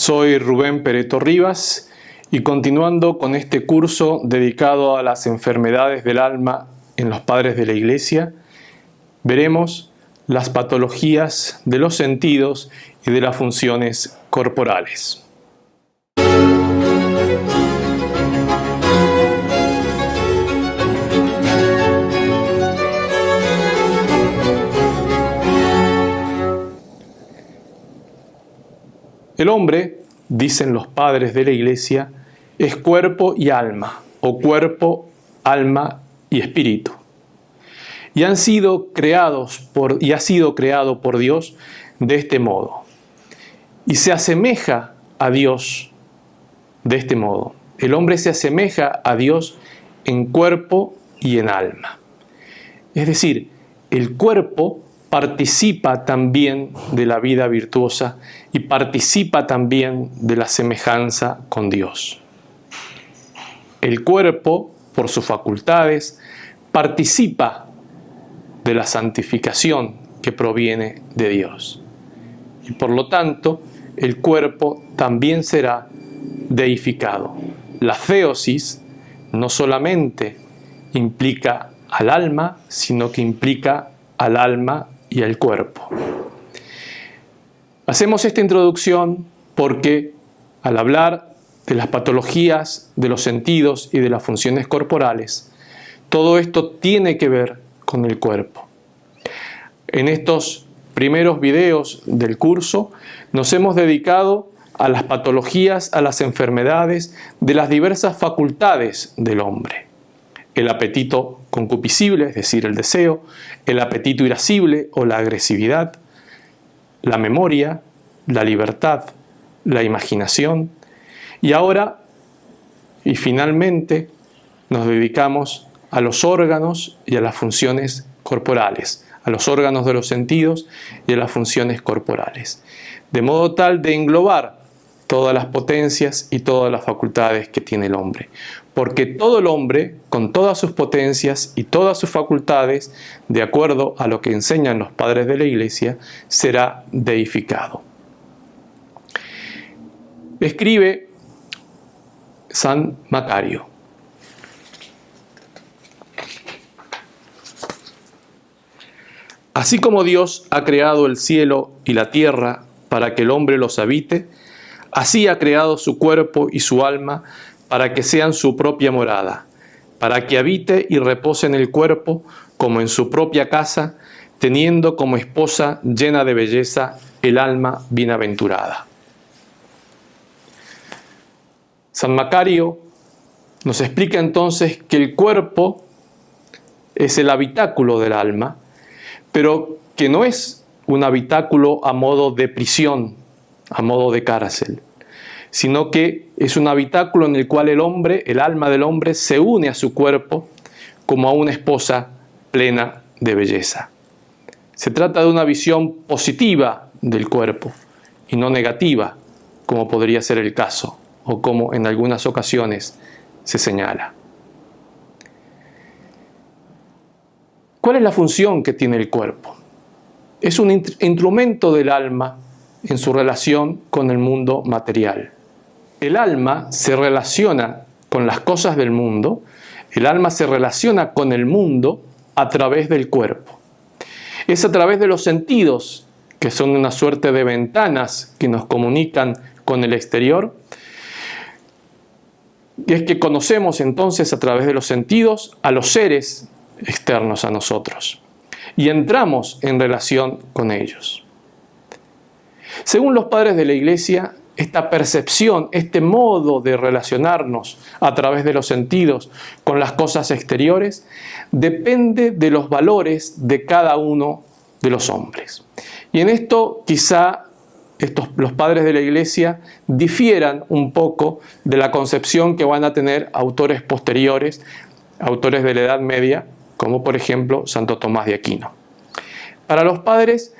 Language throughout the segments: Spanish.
Soy Rubén Pereto Rivas y continuando con este curso dedicado a las enfermedades del alma en los padres de la Iglesia, veremos las patologías de los sentidos y de las funciones corporales. El hombre, dicen los padres de la Iglesia, es cuerpo y alma, o cuerpo, alma y espíritu. Y ha sido creado por Dios de este modo. Y se asemeja a Dios de este modo. El hombre se asemeja a Dios en cuerpo y en alma. Es decir, el cuerpo participa también de la vida virtuosa y participa también de la semejanza con Dios. El cuerpo, por sus facultades, participa de la santificación que proviene de Dios. Y por lo tanto, el cuerpo también será deificado. La theosis no solamente implica al alma, sino que implica al alma y al cuerpo. Hacemos esta introducción porque al hablar de las patologías de los sentidos y de las funciones corporales, todo esto tiene que ver con el cuerpo. En estos primeros videos del curso nos hemos dedicado a las patologías, a las enfermedades de las diversas facultades del hombre. El apetito concupiscible, es decir, el deseo, el apetito irascible o la agresividad, la memoria, la libertad, la imaginación. Y ahora, y finalmente, nos dedicamos a los órganos y a las funciones corporales, a los órganos de los sentidos y a las funciones corporales, de modo tal de englobar todas las potencias y todas las facultades que tiene el hombre. Porque todo el hombre, con todas sus potencias y todas sus facultades, de acuerdo a lo que enseñan los padres de la Iglesia, será deificado. Escribe San Macario: así como Dios ha creado el cielo y la tierra para que el hombre los habite, así ha creado su cuerpo y su alma para que sean su propia morada, para que habite y repose en el cuerpo como en su propia casa, teniendo como esposa llena de belleza el alma bienaventurada. San Macario nos explica entonces que el cuerpo es el habitáculo del alma, pero que no es un habitáculo a modo de prisión, a modo de cárcel, sino que es un habitáculo en el cual el alma del hombre, se une a su cuerpo como a una esposa plena de belleza. Se trata de una visión positiva del cuerpo y no negativa, como podría ser el caso, o como en algunas ocasiones se señala. ¿Cuál es la función que tiene el cuerpo? Es un instrumento del alma en su relación con el mundo material. El alma se relaciona con las cosas del mundo, el alma se relaciona con el mundo a través del cuerpo. Es a través de los sentidos, que son una suerte de ventanas que nos comunican con el exterior, y es que conocemos entonces a través de los sentidos a los seres externos a nosotros y entramos en relación con ellos. Según los padres de la Iglesia, esta percepción, este modo de relacionarnos a través de los sentidos con las cosas exteriores, depende de los valores de cada uno de los hombres. Y en esto quizá los padres de la Iglesia difieran un poco de la concepción que van a tener autores posteriores, autores de la Edad Media, como por ejemplo Santo Tomás de Aquino. Para los padres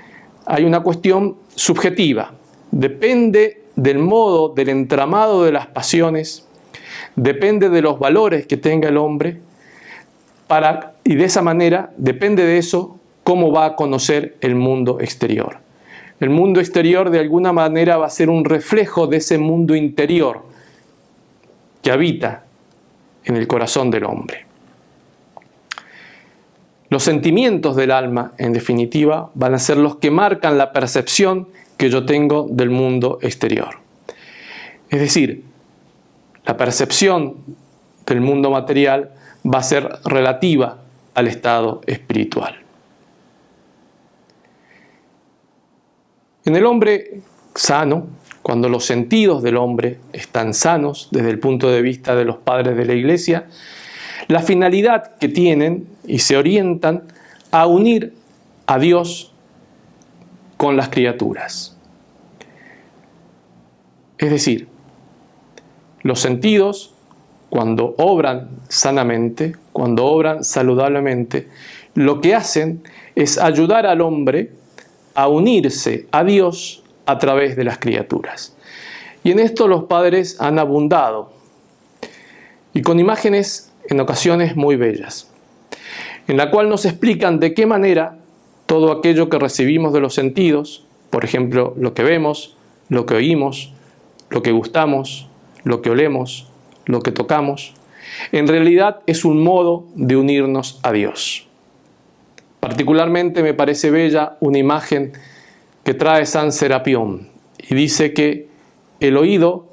hay una cuestión subjetiva, depende del modo, del entramado de las pasiones, depende de los valores que tenga el hombre, y de esa manera, depende de eso, cómo va a conocer el mundo exterior. El mundo exterior de alguna manera va a ser un reflejo de ese mundo interior que habita en el corazón del hombre. Los sentimientos del alma, en definitiva, van a ser los que marcan la percepción que yo tengo del mundo exterior. Es decir, la percepción del mundo material va a ser relativa al estado espiritual. En el hombre sano, cuando los sentidos del hombre están sanos desde el punto de vista de los padres de la Iglesia, la finalidad que tienen y se orientan a unir a Dios con las criaturas. Es decir, los sentidos, cuando obran sanamente, cuando obran saludablemente, lo que hacen es ayudar al hombre a unirse a Dios a través de las criaturas. Y en esto los padres han abundado, y con imágenes en ocasiones muy bellas, en la cual nos explican de qué manera todo aquello que recibimos de los sentidos, por ejemplo, lo que vemos, lo que oímos, lo que gustamos, lo que olemos, lo que tocamos, en realidad es un modo de unirnos a Dios. Particularmente me parece bella una imagen que trae San Serapión y dice que el oído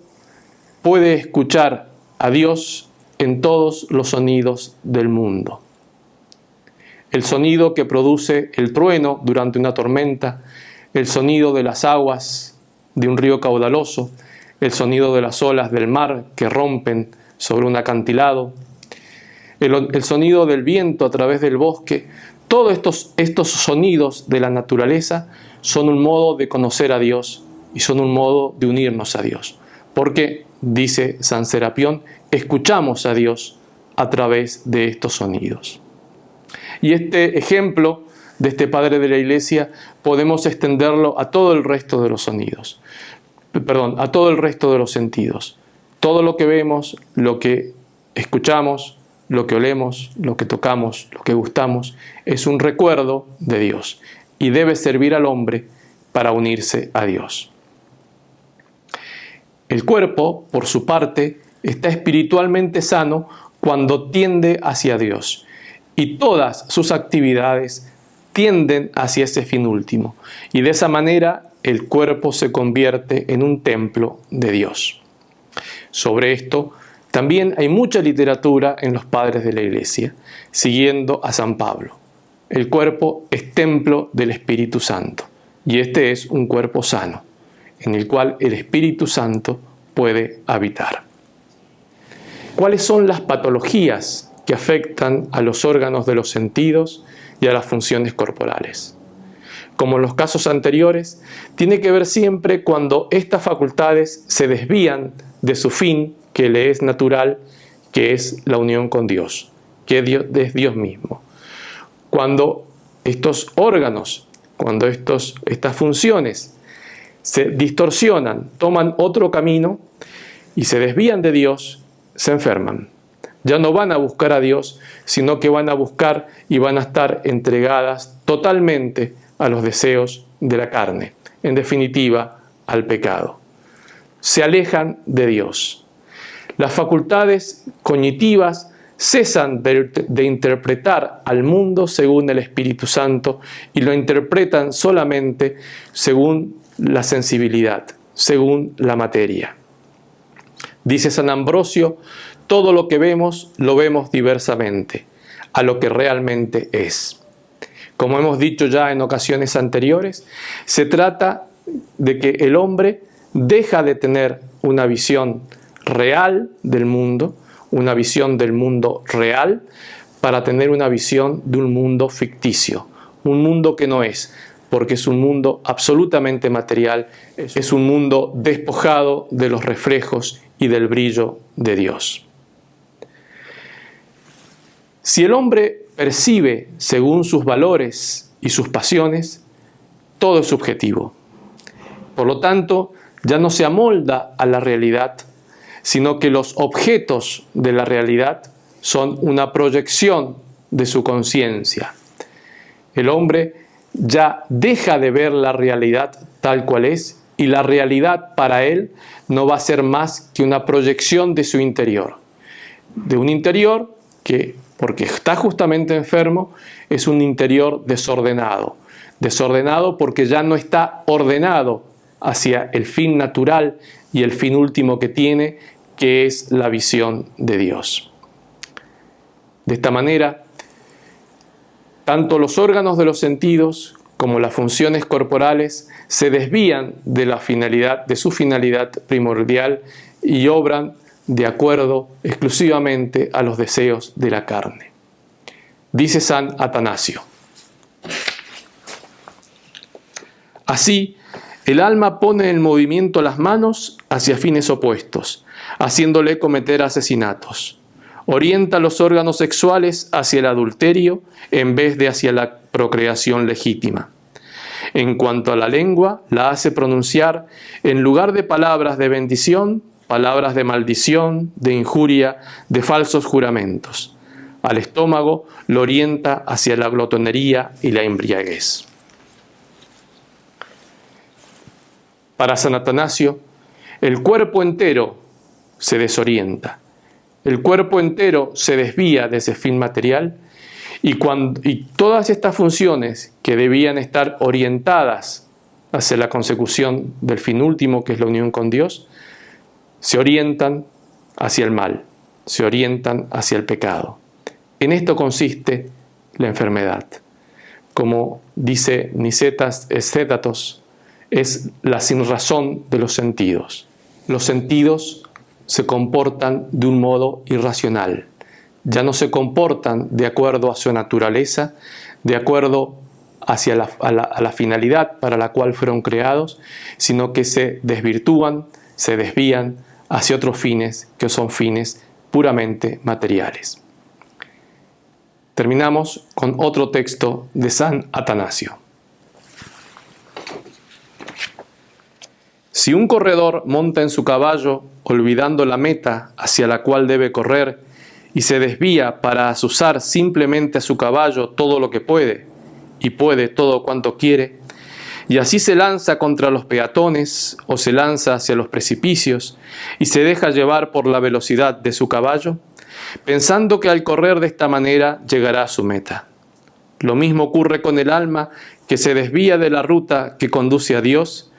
puede escuchar a Dios en todos los sonidos del mundo. El sonido que produce el trueno durante una tormenta, el sonido de las aguas de un río caudaloso, el sonido de las olas del mar que rompen sobre un acantilado, el sonido del viento a través del bosque. Todos estos sonidos de la naturaleza son un modo de conocer a Dios y son un modo de unirnos a Dios. Porque, dice San Serapión, escuchamos a Dios a través de estos sonidos. Y este ejemplo de este padre de la Iglesia podemos extenderlo a todo el resto de los sonidos. A todo el resto de los sentidos. Todo lo que vemos, lo que escuchamos, lo que olemos, lo que tocamos, lo que gustamos, es un recuerdo de Dios y debe servir al hombre para unirse a Dios. El cuerpo, por su parte, está espiritualmente sano cuando tiende hacia Dios y todas sus actividades tienden hacia ese fin último y de esa manera el cuerpo se convierte en un templo de Dios. Sobre esto también hay mucha literatura en los padres de la Iglesia, siguiendo a San Pablo. El cuerpo es templo del Espíritu Santo, y este es un cuerpo sano, en el cual el Espíritu Santo puede habitar. ¿Cuáles son las patologías que afectan a los órganos de los sentidos y a las funciones corporales? Como en los casos anteriores, tiene que ver siempre cuando estas facultades se desvían de su fin, que le es natural, que es la unión con Dios, que es Dios mismo. Cuando estos órganos, cuando estas funciones se distorsionan, toman otro camino y se desvían de Dios, se enferman. Ya no van a buscar a Dios, sino que van a buscar y van a estar entregadas totalmente a los deseos de la carne, en definitiva, al pecado. Se alejan de Dios. Las facultades cognitivas cesan de interpretar al mundo según el Espíritu Santo y lo interpretan solamente según la sensibilidad, según la materia. Dice San Ambrosio, todo lo que vemos lo vemos diversamente a lo que realmente es. Como hemos dicho ya en ocasiones anteriores, se trata de que el hombre deja de tener una visión real del mundo, una visión del mundo real, para tener una visión de un mundo ficticio, un mundo que no es, porque es un mundo absolutamente material, es un mundo despojado de los reflejos y del brillo de Dios. Si el hombre percibe según sus valores y sus pasiones, todo es subjetivo. Por lo tanto, ya no se amolda a la realidad, sino que los objetos de la realidad son una proyección de su conciencia. El hombre ya deja de ver la realidad tal cual es, y la realidad para él no va a ser más que una proyección de su interior. De un interior que, porque está justamente enfermo, es un interior desordenado. Desordenado porque ya no está ordenado hacia el fin natural y el fin último que tiene, que es la visión de Dios. De esta manera, tanto los órganos de los sentidos como las funciones corporales se desvían de la finalidad, de su finalidad primordial, y obran de acuerdo exclusivamente a los deseos de la carne. Dice San Atanasio: así, el alma pone en movimiento las manos hacia fines opuestos, haciéndole cometer asesinatos. Orienta los órganos sexuales hacia el adulterio en vez de hacia la procreación legítima. En cuanto a la lengua, la hace pronunciar, en lugar de palabras de bendición, palabras de maldición, de injuria, de falsos juramentos. Al estómago lo orienta hacia la glotonería y la embriaguez. Para San Atanasio, el cuerpo entero se desorienta. El cuerpo entero se desvía de ese fin material, y todas estas funciones que debían estar orientadas hacia la consecución del fin último, que es la unión con Dios, se orientan hacia el mal, se orientan hacia el pecado. En esto consiste la enfermedad. Como dice Nicetas Escétatos, es la sinrazón de los sentidos. Los sentidos se comportan de un modo irracional. Ya no se comportan de acuerdo a su naturaleza, de acuerdo hacia la finalidad para la cual fueron creados, sino que se desvirtúan, se desvían hacia otros fines que son fines puramente materiales. Terminamos con otro texto de San Atanasio. Si un corredor monta en su caballo, olvidando la meta hacia la cual debe correr, y se desvía para azuzar simplemente a su caballo todo lo que puede, y puede todo cuanto quiere, y así se lanza contra los peatones o se lanza hacia los precipicios y se deja llevar por la velocidad de su caballo, pensando que al correr de esta manera llegará a su meta. Lo mismo ocurre con el alma, que se desvía de la ruta que conduce a Dios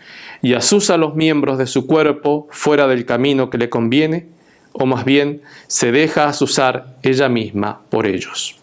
y azuza los miembros de su cuerpo fuera del camino que le conviene, o más bien se deja azuzar ella misma por ellos.